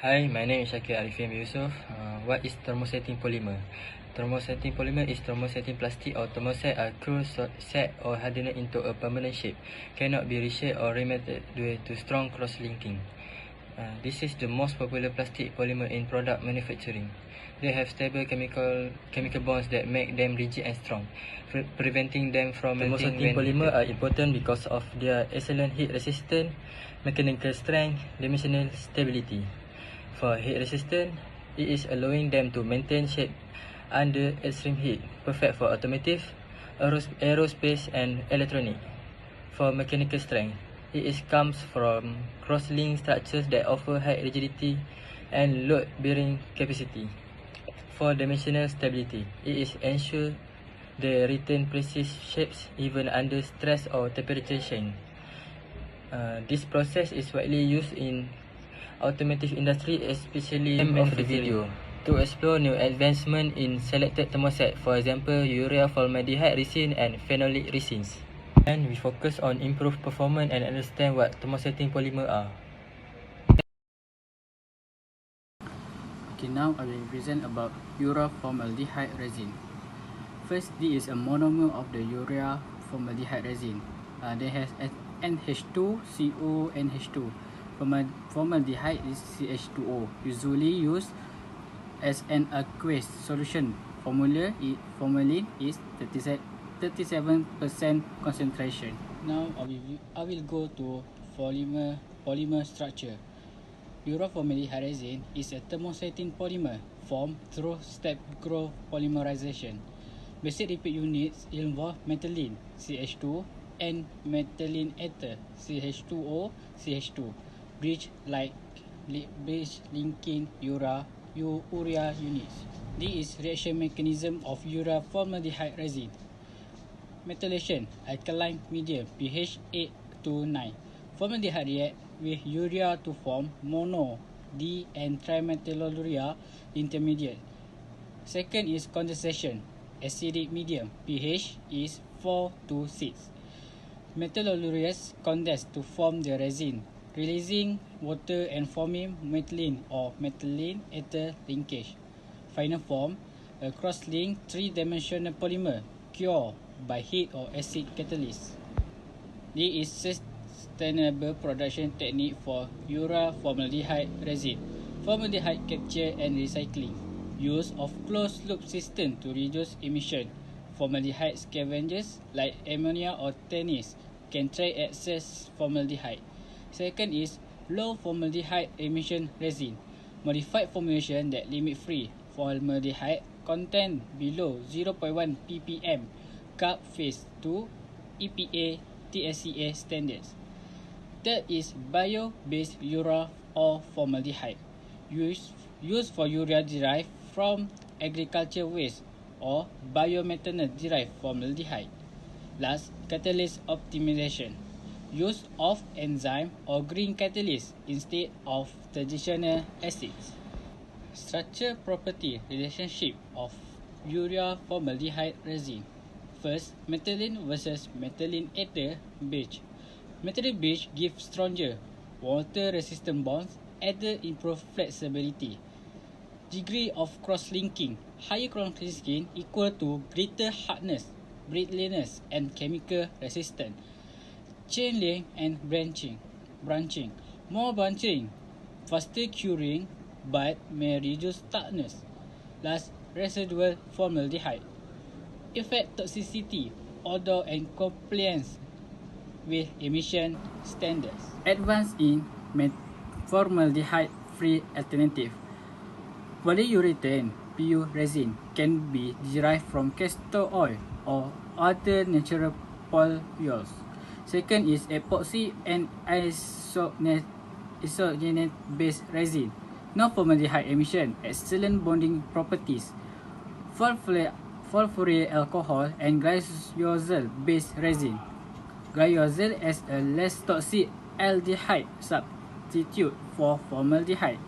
Hi, my name is Shakir Arifin Yusuf. What is thermosetting polymer? Thermosetting polymer is thermosetting plastic or thermoset are crude set or hardened into a permanent shape. Cannot be reshaped or remelted due to strong cross-linking. This is the most popular plastic polymer in product manufacturing. They have stable chemical bonds that make them rigid and strong, preventing them from melting. Thermosetting polymer are important because of their excellent heat resistance, mechanical strength, dimensional stability. For heat resistance, it is allowing them to maintain shape under extreme heat, perfect for automotive, aerospace, and electronic. For mechanical strength, it comes from cross-linked structures that offer high rigidity and load-bearing capacity. For dimensional stability, it ensures they retain precise shapes even under stress or temperature change. This process is widely used in automotive industry, especially of the video, to explore new advancement in selected thermoset, for example, urea formaldehyde resin and phenolic resins. And we focus on improved performance and understand what thermosetting polymer are. Okay, now I will present about urea formaldehyde resin. First, this is a monomer of the urea formaldehyde resin. They has NH2, CO, NH2. Formaldehyde is CH2O, usually used as an aqueous solution. Formalin is 37% concentration. Now I will go to polymer structure. Urea-formaldehyde resin is a thermosetting polymer formed through step growth polymerization. Basic repeat units involve methylene CH2 and methylene ether CH2O CH2 bridge linking urea units. This is reaction mechanism of urea formaldehyde resin. Methylation alkaline medium pH 8 to 9. Formaldehyde react with urea to form mono, D and trimethyllurea intermediate. Second is condensation. Acidic medium pH is 4 to 6. Methylureas condense to form the resin, releasing water and forming methylene or methylene ether linkage. Final form, a cross-linked three-dimensional polymer cured by heat or acid catalyst. This is sustainable production technique for urea formaldehyde resin. Formaldehyde capture and recycling. Use of closed loop system to reduce emission. Formaldehyde scavengers like ammonia or tannins can try excess formaldehyde. Second is low formaldehyde emission resin. Modified formulation that limit free formaldehyde content below 0.1 ppm carb phase 2 EPA TSCA standards. Third is bio-based urea or formaldehyde, used for urea derived from agriculture waste or biomethanol derived formaldehyde. Last, catalyst optimization, use of enzyme or green catalyst instead of traditional acids. Structure property relationship of urea formaldehyde resin. First, methylene versus methylene ether bridge. Methylene bridge gives stronger, water-resistant bonds, ether improve flexibility. Degree of cross-linking. Higher cross-linking equal to greater hardness, brittleness, and chemical resistance. Chain length and branching. More branching, faster curing, but may reduce tartness. Last, residual formaldehyde. Effect toxicity, odor, and compliance with emission standards. Advance in formaldehyde-free alternative. Polyurethane PU resin can be derived from castor oil or other natural polyols. Second is epoxy and isogenic-based resin. No formaldehyde emission, excellent bonding properties. Sulfuric alcohol and glycosol-based resin. Glycosol as a less toxic aldehyde substitute for formaldehyde.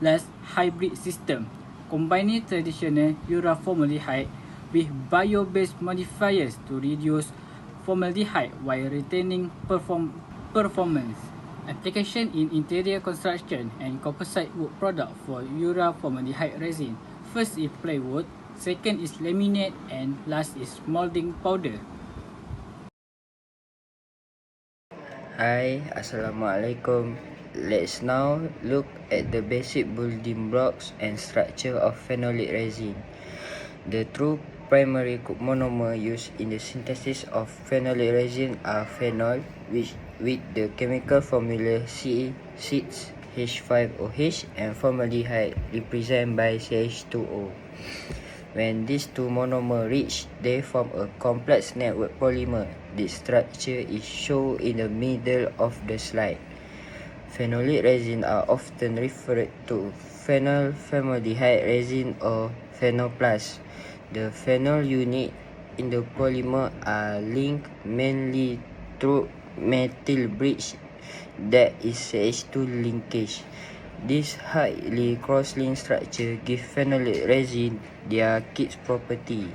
Last, hybrid system, combining traditional urea formaldehyde with bio-based modifiers to reduce formaldehyde while retaining performance. Application in interior construction and composite wood product for urea formaldehyde resin. First is plywood, second is laminate, and last is molding powder. Hi, Assalamualaikum. Let's now look at the basic building blocks and structure of phenolic resin. The two primary monomer used in the synthesis of phenolic resin are phenol, which with the chemical formula C6H5OH, and formaldehyde represented by CH2O. When these two monomers reach, they form a complex network polymer. This structure is shown in the middle of the slide. Phenolic resin are often referred to phenol formaldehyde resin or phenoplast. The phenol unit in the polymer are linked mainly through methyl bridge, that is CH2 linkage. This highly cross-linked structure gives phenolic resin their key property.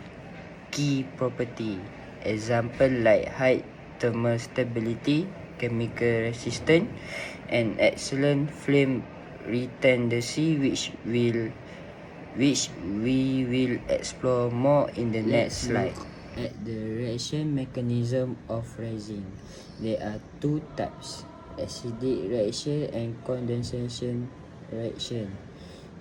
Example like high thermal stability, chemical resistance, and excellent flame retenancy, which we will explore more in the next slide. At the reaction mechanism of resin, there are two types: acidic reaction and condensation reaction.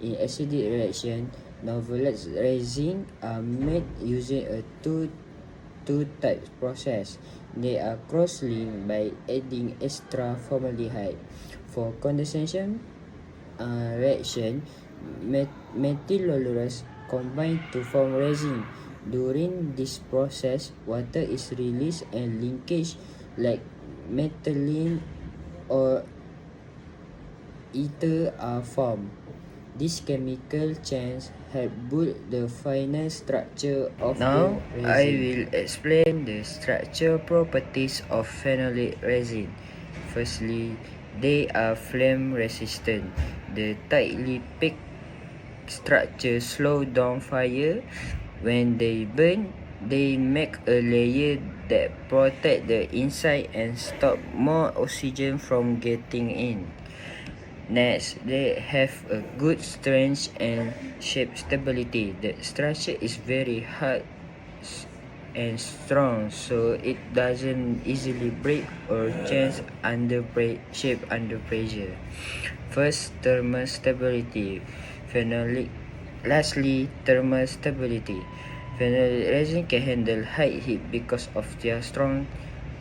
In acidic reaction, novelized resin are made using a two-type process. They are cross-linked by adding extra formaldehyde. For condensation reaction, methylolurous combine to form resin. During this process, water is released and linkage like methylene or ether are formed. This chemical change help build the final structure of the resin. Now, I will explain the structure properties of phenolic resin. Firstly, they are flame resistant. The tightly packed structure slow down fire. When they burn, they make a layer that protect the inside and stop more oxygen from getting in. Next, they have a good strength and shape stability. The structure is very hard and strong, so it doesn't easily break or change shape under pressure. First, thermal stability. Lastly, thermal stability. Phenolic resin can handle high heat because of their strong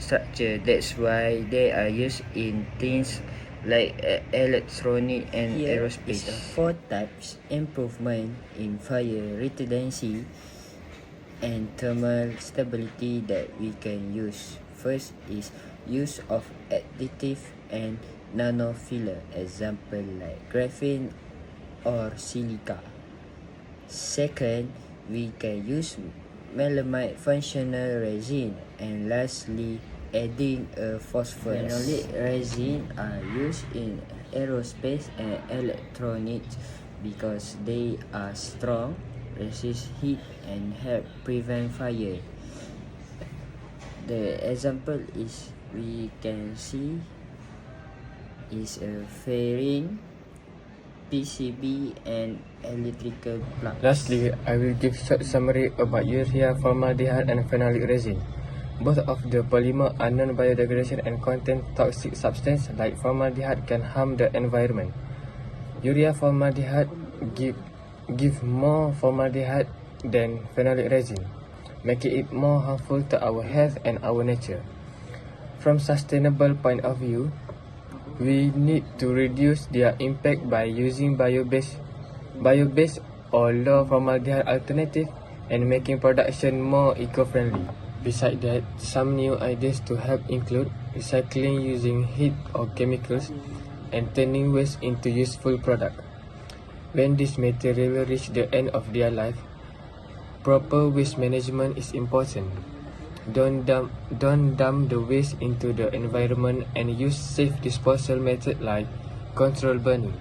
structure. That's why they are used in things like electronic and aerospace. Here is 4 types improvement in fire retardancy and thermal stability that we can use. First is use of additive and nanofiller, example like graphene or silica. Second, we can use melamine functional resin, and lastly, adding a phosphorus. Phenolic resin are used in aerospace and electronics because they are strong, resist heat, and help prevent fire. The example is we can see is a fairing, PCB, and electrical plug. Lastly, I will give short summary about urea formaldehyde and phenolic resin. Both of the polymer are non-biodegradable and contain toxic substances like formaldehyde can harm the environment. Urea formaldehyde give more formaldehyde than phenolic resin, making it more harmful to our health and our nature. From sustainable point of view, we need to reduce their impact by using bio-based or low formaldehyde alternative and making production more eco-friendly. Besides that, some new ideas to help include recycling using heat or chemicals and turning waste into useful product. When these materials reach the end of their life, proper waste management is important. Don't dump the waste into the environment and use safe disposal method like controlled burning.